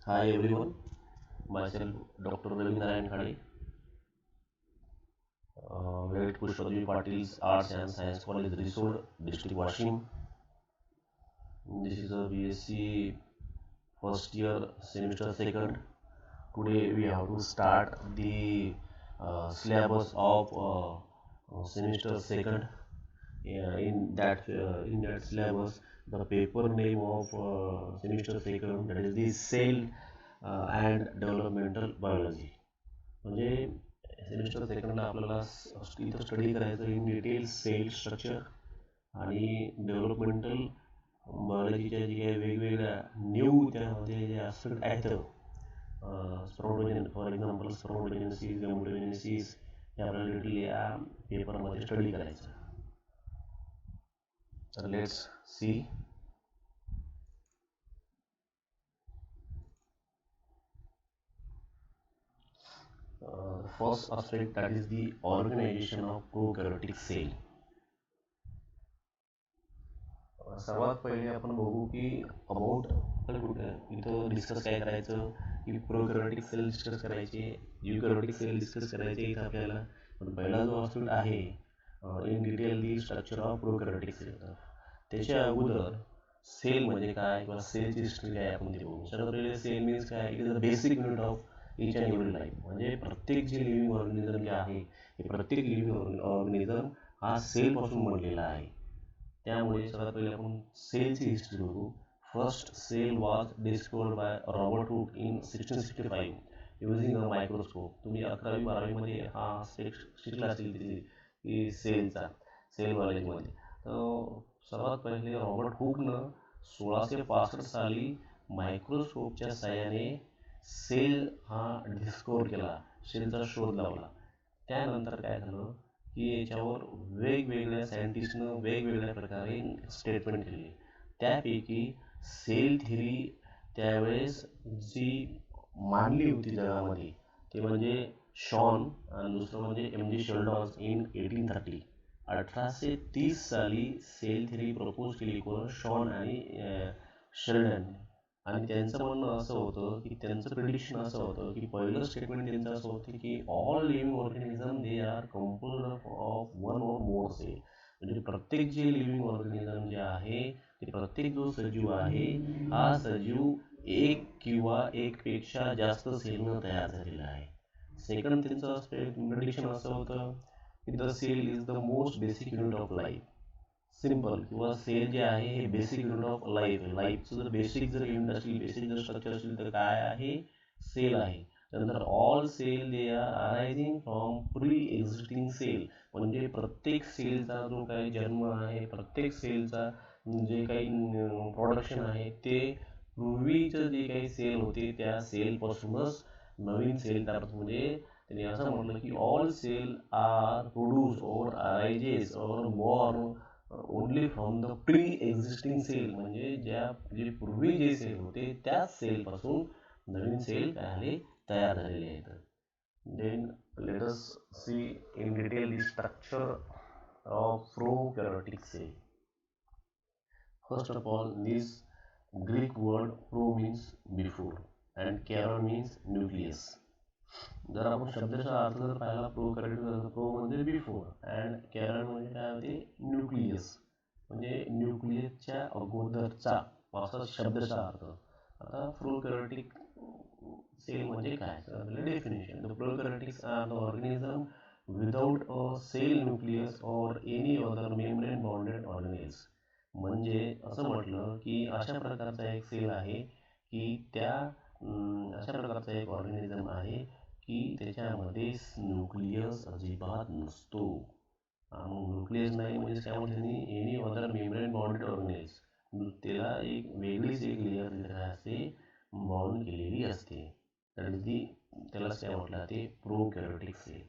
Hi everyone, myself Dr. Ravi Narayan Khade, Ved Pushpadvi Patil's Arts and Science College, Risod, District Washim. This is a BSc first year, semester second. Today we have to start the syllabus of semester second. In that syllabus, the paper name of semester second, that is the cell and developmental biology. म्हणजे semester सेकंडला आपल्याला इथं study करायचं in detail sale structure आणि developmental बायोलॉजीच्या जी काही वेगवेगळ्या new त्यामध्ये जे aspect आहेत स्प्रोटोजेन फॉर एक्झाम्पल स्प्रोटोजेनेसिस गॅमोटोजेनेसिस हे आपल्याला डिटेल या पेपरमध्ये स्टडी करायचं. तर let's see. The first aspect, that is the organization of prokaryotic cell. सर्वात पहिले आपण बघू की अबाउट इथं डिस्कस काय करायचं की प्रोकॅरियोटिक सेल डिस्कस करायचे, युकॅरियोटिक सेल डिस्कस करायचे इथं आपल्याला. पण पहिला जो आस्पेक्ट आहे in detail the structure of prokaryotic cell. त्याच्या अगोदर सेल म्हणजे काय किंवा सेलची हिस्ट्री काय आपण ते बघू. सर्वात पहिले सेल मीन्स काय, it is a basic unit of each and every life. म्हणजे प्रत्येक जे लिव्हिंग ऑर्गॅनिझम जे आहे हे प्रत्येक लिव्हिंग ऑर्गॅनिझम हा सेलपासून बनलेला आहे. त्यामुळे सर्वात पहिले आपण सेलची हिस्ट्री बघू. First cell was discovered by Robert Hooke in 1665 using a microscope. तुम्ही 11वी-12वीमध्ये हा शिकला असेल की सेलचा सेल बायोलॉजीमध्ये. तर सर्वात पहिले रॉबर्ट हुकनं 1665 साली मायक्रोस्कोपच्या साहाय्याने सेल हा डिस्कवर केला, सेलचा शोध लावला. त्यानंतर काय झालं की याच्यावर वेगवेगळ्या सायंटिस्टनं वेगवेगळ्या प्रकारे स्टेटमेंट केली. त्यापैकी सेल थिअरी त्यावेळेस जी मांडली होती जगामध्ये ते म्हणजे शॉन आणि दुसरं म्हणजे एम जी शेल्डॉन इन 1830. 1830 साली सेल थिअरी प्रपोज केली कोण, शॉन आणि शेल्डन. आणि त्यांचं म्हणणं असं होतं की त्यांचं प्रिडिक्शन असं होतं की पहिलं स्टेटमेंट त्यांचं असं होतं की all living organism they are compose of one or more cell. म्हणजे प्रत्येक जे लिव्हिंग ऑर्गॅनिझम जे आहे ते प्रत्येक जो सजीव आहे हा सजीव एक किंवा एकपेक्षा जास्त सेलनं तयार झालेला आहे. सेकंड त्यांचं प्रिडिक्शन असं होतं की the cell is the most basic unit of life. Simple किंवा सेल जे आहे हे बेसिक युनिट ऑफ लाईफ आहे. लाईफचं जर बेसिक जर युनिट असेल, बेसिक जर स्ट्रक्चर असेल तर काय आहे, सेल आहे. त्यानंतर all cell they are arising from pre existing cell. म्हणजे प्रत्येक सेलचा जो काही जन्म आहे, प्रत्येक सेलचा जे काही प्रोडक्शन आहे ते पूर्वीचं जे काही सेल होते त्या सेलपासूनच नवीन सेल तयार होतो. म्हणजे त्यांनी असं म्हटलं की ऑल सेल आर प्रोड्यूस और अरायजेस और born only from the pre existing cell. म्हणजे जे पूर्वी जे सेल होते त्याच सेलपासून नवीन सेल काय तयार झालेले आहेत. Then let us see in detail the structure of prokaryotic cell. First of all, this Greek word pro means before and kairon means nucleus. जर आपण शब्दाचा अर्थ जर पाहिला प्रोकॅरियोटिक, प्रो म्हणजे बिफोर अँड कॅरन म्हणजे काय होते, न्यूक्लियस. म्हणजे न्यूक्लियसच्या अगोदरचा असा शब्दाचा अर्थ. आता प्रोकॅरियोटिक सेल म्हणजे काय, तर definition, the prokaryotics are the organism without a cell nucleus or any other membrane bounded organelles. म्हणजे असं म्हटलं की अशा प्रकारचा एक सेल आहे की अशा प्रकारचा एक ऑर्गॅनिझम आहे की त्याच्यामध्ये न्यूक्लियस अजिबात नसतो. न्यूक्लियस नाही म्हणजे काय म्हणते त्यांनी, any other membrane bounded organelles. त्याला एक वेगळीच एक लेअर तिथे असते, बाउंड केलेली असते. दॅट इज दी, त्यालाच काय म्हटलं ते प्रोकॅरियोटिक सेल.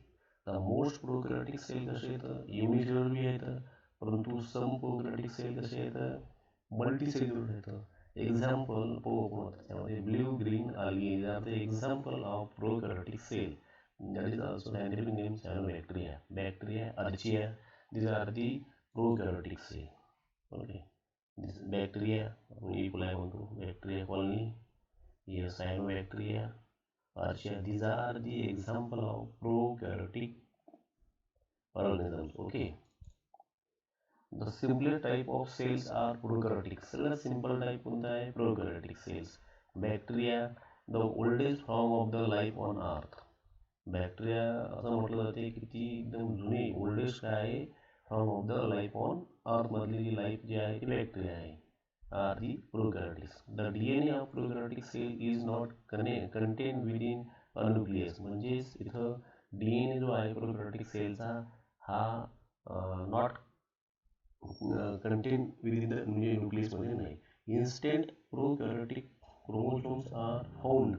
द मोस्ट प्रोकॅरियोटिक सेल कसे आहेत, युनिसेलुलर बी आहेत, परंतु सम प्रोकॅरियोटिक सेल कसे आहेत, मल्टीसेल्युलर आहेत. एक्झाम्पल त्यामध्ये blue green algae are the example of prokaryotic cell. That is also scientific name cyanobacteria. Bacteria, archaea, these are the prokaryotic cell. Okay, this bacteria, E. coli म्हणतो, bacteria colony, Yes, cyanobacteria, Archaea. These are the example of prokaryotic organisms. Okay. The simplest type of cells are prokaryotic. सगळ्यात simple type कोणता आहे? Prokaryotic cells. Bacteria, the oldest form of the life on earth. Bacteria असं म्हटलं जाते की ती एकदम जुनी ओल्डेस्ट काय आहे form of the life on अर्थमधली जी लाईफ जी आहे ती बॅक्टेरिया आहे are the prokaryotics. The DNA of prokaryotic cell is not contain within a nucleus. म्हणजेच इथं DNA जो आहे प्रोकॅरियोटिक सेलचा हा नॉट कंटेन विदिन द म्हणजे न्यूक्लियसमध्ये नाही. Instant prokaryotic chromosomes are found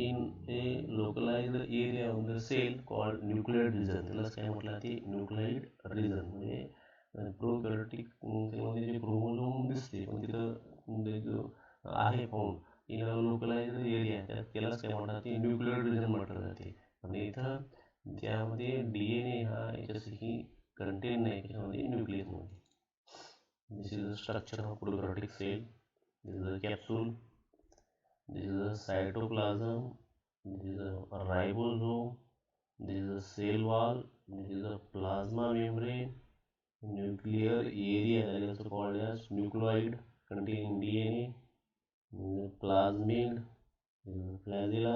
in a localized area of the cell called nuclear region. त्यालाच काय म्हटलं ते न्यूक्लिड रिजन. म्हणजे प्रोकॅरियोटिक सेलमध्ये जे क्रोमोझोम दिसते पण तिथं जो आहे फाउंड इन लोकलाइज एरिया त्यालाच काय म्हणतात ते न्यूक्लियर रिजन म्हटलं जाते. म्हणजे इथं त्यामध्ये DNA हा याच्यासाठी कंटेन नाही त्याच्यामध्ये न्यूक्लियसमध्ये. This is the structure of prokaryotic cell. This is the capsule. This is a cytoplasm. This is a ribosome. This is a cell wall. This is a plasma membrane. Nuclear area, that is also called as nucleoid containing DNA. This is a plasmid. This is a flagella.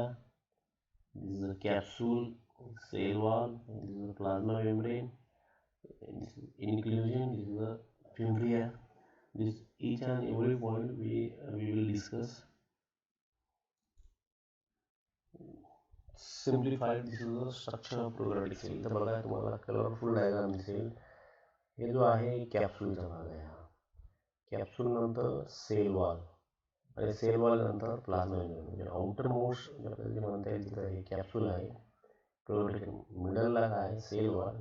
This is a capsule, cell wall. This is a plasma membrane. This is inclusion. This is a fimbriae. This each and every point we will discuss. Simplified. This is the structure of prokaryotic cell. तर बघा तुम्हाला colourful diagram दिसेल. हे जो आहे कॅप्सूलचा भाग आहे. हा कॅप्सूल नंतर सेल वॉल आणि सेल वॉल नंतर प्लाझ्मा मेम्ब्रेन. म्हणजे आउटर मोस्ट जे म्हणता येईल तिथं हे कॅप्सूल आहे प्रोकॅरियोटिक. मिडलला काय सेल वॉल.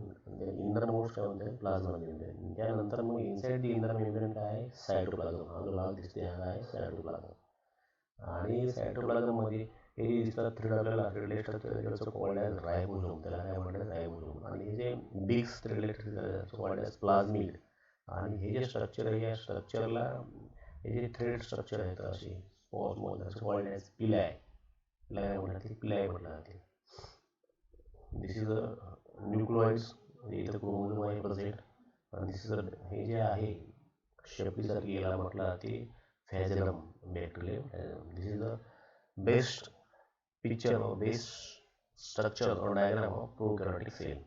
इनर मोस्ट काय म्हणता येईल प्लाझ्मा मेम्ब्रेन. त्यानंतर मग इनसाइड दी इनर मेम्ब्रेन काय आहे सायटोप्लाझम. हा जो भाग दिसते हा काय सायटोप्लाझम. आणि सायटोप्लाझममध्ये हे जे दिसतात थ्रेड आपल्याला थ्रेडलेट स्ट्रक्चर कॉल्ड ॲज रायबोझोम. त्याला काय म्हणतात रायबोझोम. आणि हे जे बिग थ्रेडलेट कॉल्ड ॲज प्लाझमिड. आणि हे जे स्ट्रक्चर आहे या स्ट्रक्चरला हे जे थ्रेड स्ट्रक्चर आहेत असे स्पॉट कॉल्ड ॲज पिलाय. त्याला काय म्हणतात ते पिलाय म्हटलं जाते. दिस इज अ न्यूक्लिओइड्स. इथं क्रोमोझोम आहे प्रेझेंट. आणि दिस इज हे जे आहे शेपटीसारखी याला म्हटलं जाते flagellum bacterium. This is the best picture or base structure or diagram of prokaryotic cell.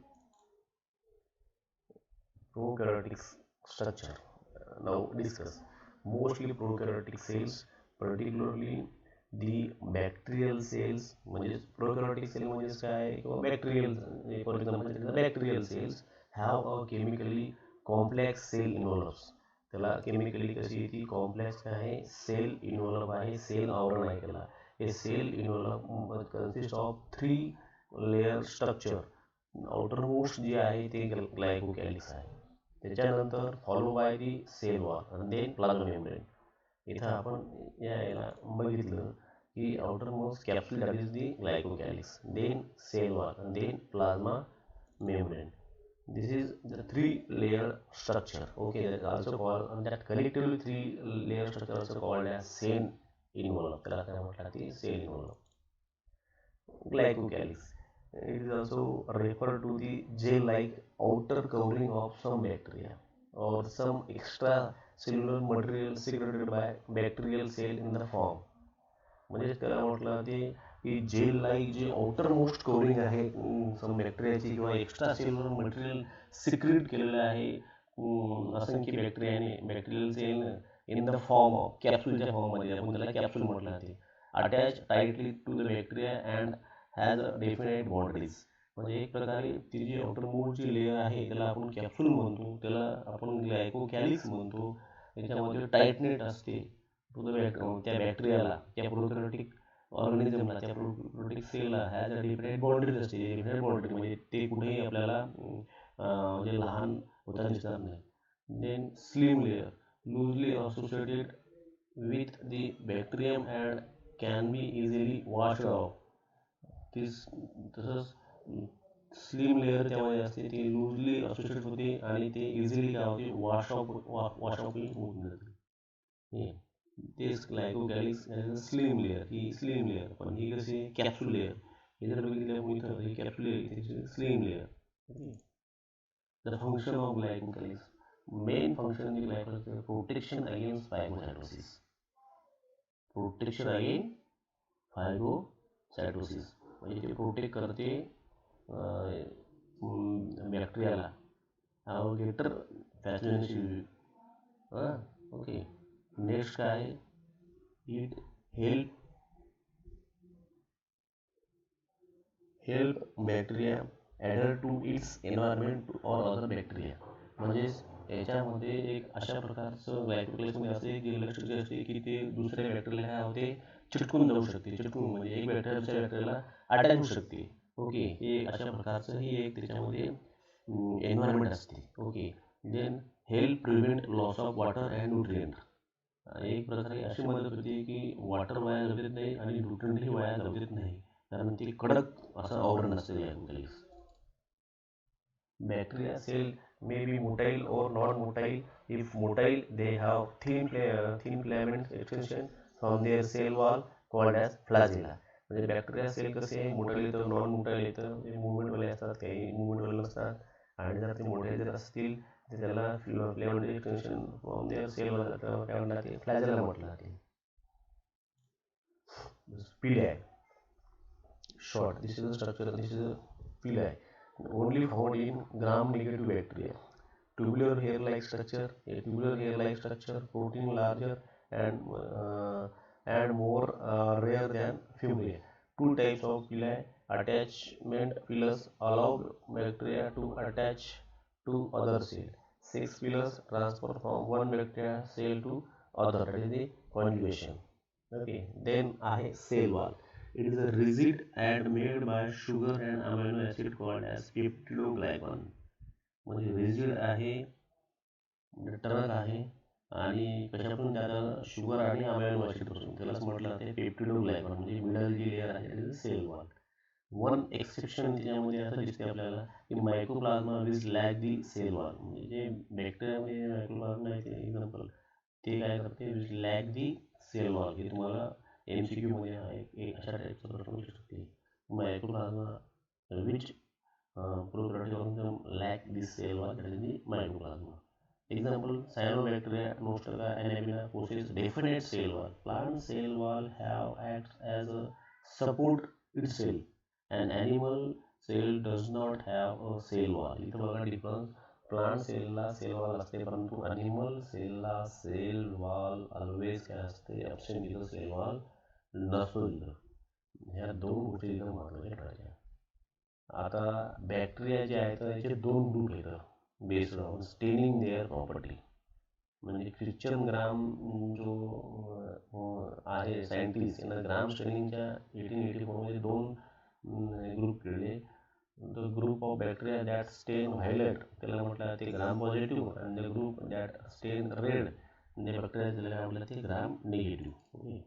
Prokaryotic structure. Now discuss. Mostly prokaryotic cells, particularly the bacterial cells. म्हणजे prokaryotic cell म्हणजे काय किंवा bacterial for example bacterial cells have a chemically complex cell envelopes. त्याला chemically कशी ती complex काय आहे sale involve आहे. सेल आवरण आहे त्याला. A cell envelope consists of 3 layer structure. outermost जे आहे ते ग्लायकोकॅलिक्स आहे. त्याच्यानंतर follow by the cell wall आणि देन प्लाझ्मा मेम्ब्रेन. इथं आपण यायला बघितलं की outermost capsule that is the glycocalyx, then cell wall and then plasma membrane. This is the 3-layer structure. Okay, that is also called, and that collectively 3-layer structure also called as cell envelope. त्याला काय म्हटलं ते cell involve. Glycocalyx. It is also referred to the gel-like outer covering of some bacteria or some extracellular material secreted by bacterial cell in the form. म्हणजे त्याला म्हटलं ते की gel like जे आउटर मोस्ट कवरिंग आहे सम बॅक्टेरियाची किंवा extra cellular material secret केलेलं आहे असंख्य बॅक्टेरियाने bacterial cell in the form of कॅप्सूलच्या फॉर्ममध्ये. आपण त्याला कॅप्सूल म्हटलं जाते. Attach tightly to the bacteria and has a definite boundaries. म्हणजे एक प्रकारे ती जी आउटर मोस्टची लेयर आहे त्याला आपण कॅप्सूल म्हणतो. त्याला आपण ग्लायकोकॅलिक्स म्हणतो. त्याच्यामध्ये टाईटनेट असते टू द त्या बॅक्टेरियाला त्या प्रोकॅरियोटिक ऑर्गॅनिझमला त्या प्रोकॅरियोटिक सेलला हॅज अ डिफरंट बाउंड्रीज असते. डिफरंट बाउंड्री म्हणजे ते कुठेही आपल्याला म्हणजे लहान होता दिसणार नाही. Then slime layer loosely associated with the bacterium and can be easily washed off. तसंच स्लिम लेअर त्यामध्ये असते ती लूजली असोसिएटेड होते आणि ते इझिली काय होते वॉश ऑफ होऊन जाते. तेच ग्लायकोकॅलिक्स स्लिम लेअर, ही स्लिम लेअर, पण ही कशी कॅप्सूल लेअर. हे जर बघितलं इथं ही कॅप्सूल लेअर, त्याची slim layer. Okay. The function of glycocalyx. Main function in glycocalyx is protection against phagocytosis. Protection against phagocytosis. म्हणजे ते प्रोटेक्ट करते बॅक्टेरियाला गेटर पॅथोजेनिक. हां. ओके. नेक्स्ट काय आहे? It help bacteria adhere to its environment or other bacteria. म्हणजेच याच्यामध्ये एक अशा प्रकारचं ग्लायकोक्लेसमध्ये असते की लक्षात असते की ते दुसऱ्या बॅक्टेरियाला काय होते, चिटकून जाऊ शकते. चिटकून म्हणजे एक बॅक्टेरिया दुसऱ्या बॅक्टेरियाला अटॅच होऊ शकते. ओके. हे अशा प्रकारचं ही एक त्याच्यामध्ये एन्व्हायरमेंट असते. Okay. Then help prevent loss of water and nutrient. एक प्रकारे अशी मदत होते की वॉटर वाया जाऊ देत नाही आणि न्यूट्रिएंटही वाया जाऊ देत नाही, कारण ते कडक असं आवरण असते ग्लायकोक्लेक्स. Bacteria cell may be motile or non-motile. If motile, they have thin filament extension from their cell wall called as flagella. म्हणजे बॅक्टेरिया सेल कसे मोटाईल येतं, नॉन मोटाईल येतं. ते मुवमेंटवाले असतात, काही मुवमेंटवाले नसतात. आणि जर ते मोठे जर असतील तर त्याला filament extension from their cell wall काय म्हणतात, ते फ्लॅजेला म्हटलं जाते. Pili. Short. This is the structure. This is a pili. Only found in gram-negative bacteria. Tubular hair-like structure. A tubular hair-like structure, protein larger and more rare than fibulae. Two types of pili. Attachment pillars allow bacteria to attach to other cell. Sex pillars transfer from one bacteria cell to other. That is the conjugation. Okay. Then आहे cell wall. It is a rigid and made by sugar and amino acid called as peptidoglycan. म्हणजे rigid आहे, टणक आहे आणि कशापासून, त्याला sugar आणि amino acid पासून, त्यालाच म्हटलं जाते पेप्टिडोग्लायकॉन. म्हणजे मिडल जी लेअर आहे सेल वॉल. वन एक्सेप्शन त्याच्यामध्ये असं दिसते आपल्याला की मायक्रोप्लाझ्मा विज लॅक दी सेल वॉल. म्हणजे जे बॅक्टेरियामध्ये मायक्रोप्लाझ्मा आहे ते एक्झाम्पल, ते काय करते, विज लॅक दी सेल वॉल. हे तुम्हाला MCQ मध्ये एक अशा टाईपचा प्रश्न असू शकते. मायक्रोप्लाझ्मा which prokaryotic organism lack this cell wall, that is the mycoplasma. Example: cyanobacteria, Nostoca, Anaemia possess definite cell wall. Plant cell wall acts as a support itself. An animal cell does not have a cell wall. इथं बघा difference. Plant सेलला sale wall असते, परंतु animal सेलला sale wall always काय असते, absent. इथं sale wall नसतो. इथं ह्या दोन गोष्टी इथं महत्त्वाच्या ठरायच्या. आता बॅक्टेरिया जे आहेत त्याचे दोन ग्रुप आहेत based on staining their property. म्हणजे ख्रिश्चन ग्राम जो आहे सायंटिस्ट, यांना ग्राम स्टेनिंगच्या 1884 मध्ये दोन ग्रुप केले. The group of bacteria that स्टेन व्हायलेट, त्याला म्हटलं ते ग्राम पॉझिटिव्ह, आणि द ग्रुप दॅट स्टेन रेड, म्हणजे बॅक्टेरिया त्याला म्हटलं ते ग्राम निगेटिव्ह.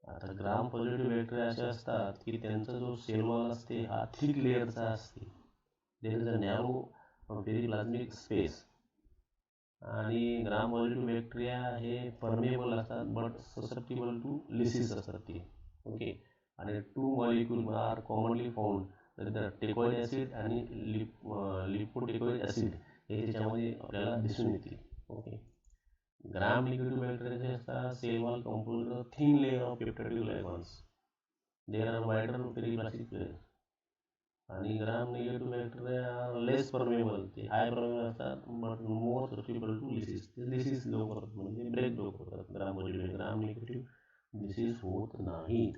आता ग्राम पॉझिटिव्ह बॅक्टेरिया असे असतात की त्यांचा जो सेल वॉल असते हा थिक लेअरचा असते. There is a narrow periplasmic space. आणि ग्राम पॉझिटिव्ह बॅक्टेरिया हे परमेबल असतात बट ससेप्टिबल टू लिसिस असतात ते. ओके. आणि two molecule are commonly found, टेकोइड ॲसिड आणि लिपोटेकोइड ॲसिड, हे त्याच्यामध्ये आपल्याला दिसून येते. ओके. ग्राम निगेटिव्ह बॅक्टेरियाचे असतात cell wall composed of thin layer of peptidoglycans. There are wider periplastic layer. आणि gram negative bacteria less permeable, ते हाय परमेबल असतात but more susceptible to lysis. ते लिसिस लवकर म्हणजे ब्रेक लवकर होतात. Gram positive gram negative lysis होत नाही.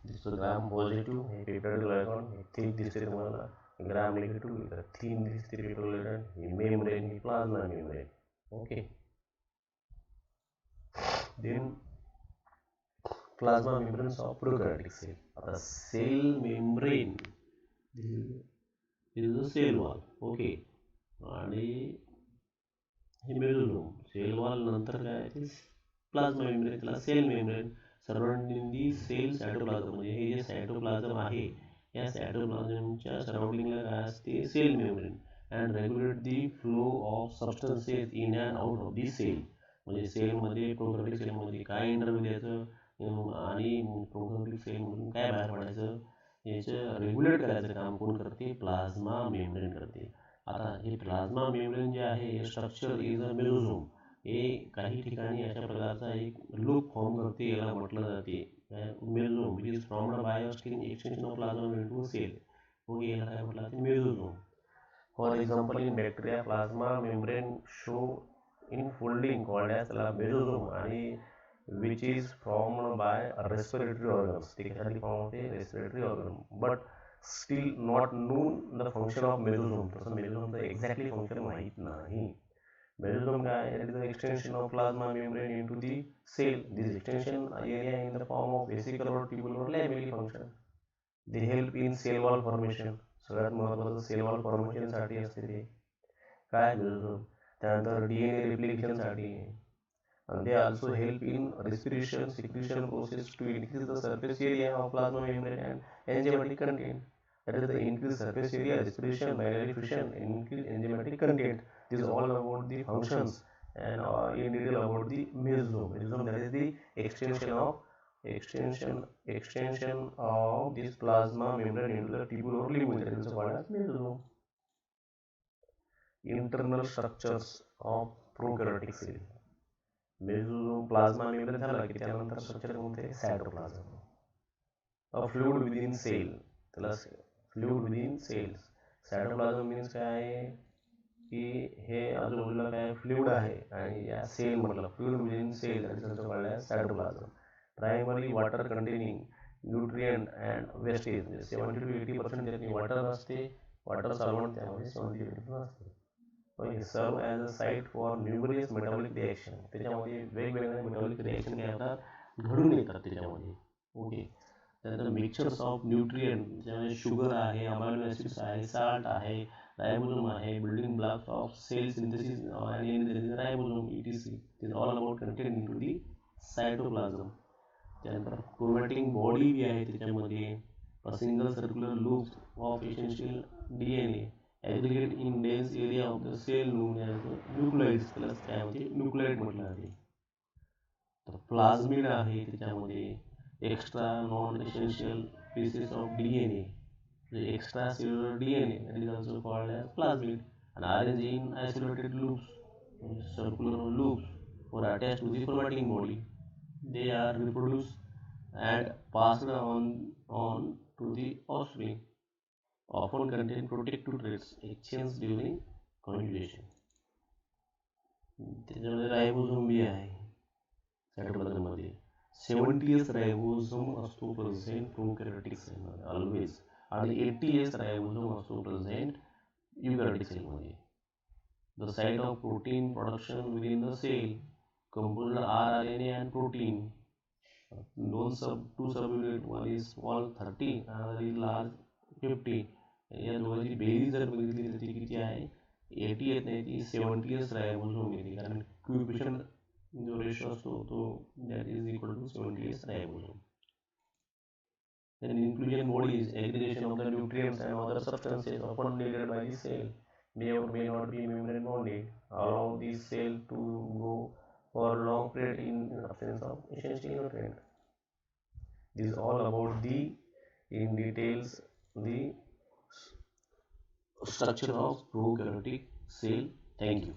दिसतो ग्राम पॉझिटिव्ह हे पेप्टिडोग्लायकॉन हे थिक दिसते तुम्हाला. ग्राम निगेटिव्ह थिन दिसते पेप्टिडोग्लायकॉन, हे मेम्ब्रेन, ही plasma membrane. Okay. Then plasma membranes of prokaryotic cell. आता cell membrane, this is a cell wall. Okay. आणि हे मेसोसोम. सेल वॉल नंतर काय ते प्लाझ्मा मेम्ब्रेन, त्याला सेल मेम्ब्रेन. सराउंडिंग दी सेल सायटोप्लाझम, म्हणजे हे जे सायटोप्लाझम आहे या सायटोप्लाझमच्या सराउंडिंगला काय असते, cell membrane. And regulate the flow of substances in and out of the cell. म्हणजे सेलमध्ये प्रोकॅरियोटिक सेलमध्ये काय इंटरव्ह्यू द्यायचं आणि प्रोकॅरियोटिक सेलमधून काय बाहेर पडायचं याचं रेग्युलेट करायचं काम कोण करते? प्लाझ्मा मेम्ब्रेन करते. आता हे प्लाझ्मा मेम्ब्रेन जे आहे हे स्ट्रक्चर इज अ मेसोसोम. हे काही ठिकाणी अशा प्रकारचा एक लूप फॉर्म करते, याला म्हटलं जाते mesosome which is formed by a string extension of plasma membrane to cell. मग याला काय म्हटलं जाते? Mesosome. For example in bacteria plasma membrane show in folding called as la mesosome आणि which is formed by respiratory organs. ते कशासाठी form होते? Respiratory organ. But still not known the function of mesosome. तसं मेसोसोमचं exactly function माहीत नाही. Mesosome काय? It is the extension of plasma membrane into the cell. This extension area in the form of vesicle or tubular or lamellae function. They help in cell wall formation. सगळ्यात महत्त्वाचं sale wall फॉर्मेशनसाठी असते ते काय mesosome. त्यानंतर DNA रिप्लिकेशनसाठी. and they also help in respiration secretion process to increase the surface area of plasma membrane and enzymatic content. That is the increased surface area, respiration, binary fission, increased enzymatic content. This is all about the functions and in detail about the mesosome. Mesosome, that is the extension of this plasma membrane into the tubule or lumen. That is called as mesosome. Internal structures of prokaryotic cell. Mesosome plasma membrane झाला की त्यानंतर structure कोणते? Cytoplasm. A fluid within cell. त्याला fluid within cells. Cytoplasm means काय आहे की हे आजूबाजूला काय फ्लुइड आहे आणि या सेल म्हटलं फ्लुइड विदिन सेल त्याचं कळलं आहे cytoplasm. Primary water containing nutrient and wastage. 70 to 80% त्यातली वॉटर असते. वॉटर सॉल्व्हंट त्यामध्ये 70 to 80% असते. सर्व as a site for numerous metabolic reaction. त्याच्यामध्ये वेगवेगळ्या मेटाबॉलिक रिॲक्शन काय होतात? घडून येतात त्याच्यामध्ये. ओके. त्यानंतर मिक्सचर्स ऑफ न्यूट्रिएंट ज्यामध्ये शुगर आहे, अमायनो ॲसिड्स आहे, साल्ट आहे, रायबोझोम आहे, building blocks of cell synthesis आणि ribosome ETC. It is all about content in to the cytoplasm. त्यानंतर क्रोमॅटिक बॉडी बी आहे त्याच्यामध्ये. Single circular loop of essential DNA aggregate in dense area of the cell known as the nucleids. त्याला त्यामध्ये nuclide म्हटलं जाते. तर plasmid आहे त्याच्यामध्ये. Extra non essential pieces of DNA, extra cellular DNA, that is also called as plasmid, and arranged in isolated loops, circular loops, or attached to the chromatin body. They are reproduced and passed on to the offspring. Often contain protective traits exchanged during conjugation. त्याच्यामध्ये ribosome बी आहे सायटोप्लाझममध्ये. 70S ribosome असतो present प्रोकॅरियोटिक सेलमध्ये always, आणि 80S ribosome असतो present eukaryotic सेलमध्ये. The site of protein production within the cell composed RNA and protein. Two subunit, one is small 30, another is large 50. या दोघांची बेरीज जर बघितली तर ती किती आहे? 80 येत नाही, ती 70S रायबोझोम येते. कारण क्युपिशन जो रेशो असतो तो that is equal to 70S ribosome. Then inclusion bodies, aggregation of the nutrients and other substances often needed by the cell may or may not be membrane bonded, allow the cell to go for long period in absence of essential nutrient. This is all about the in details the structure of prokaryotic cell. Thank you.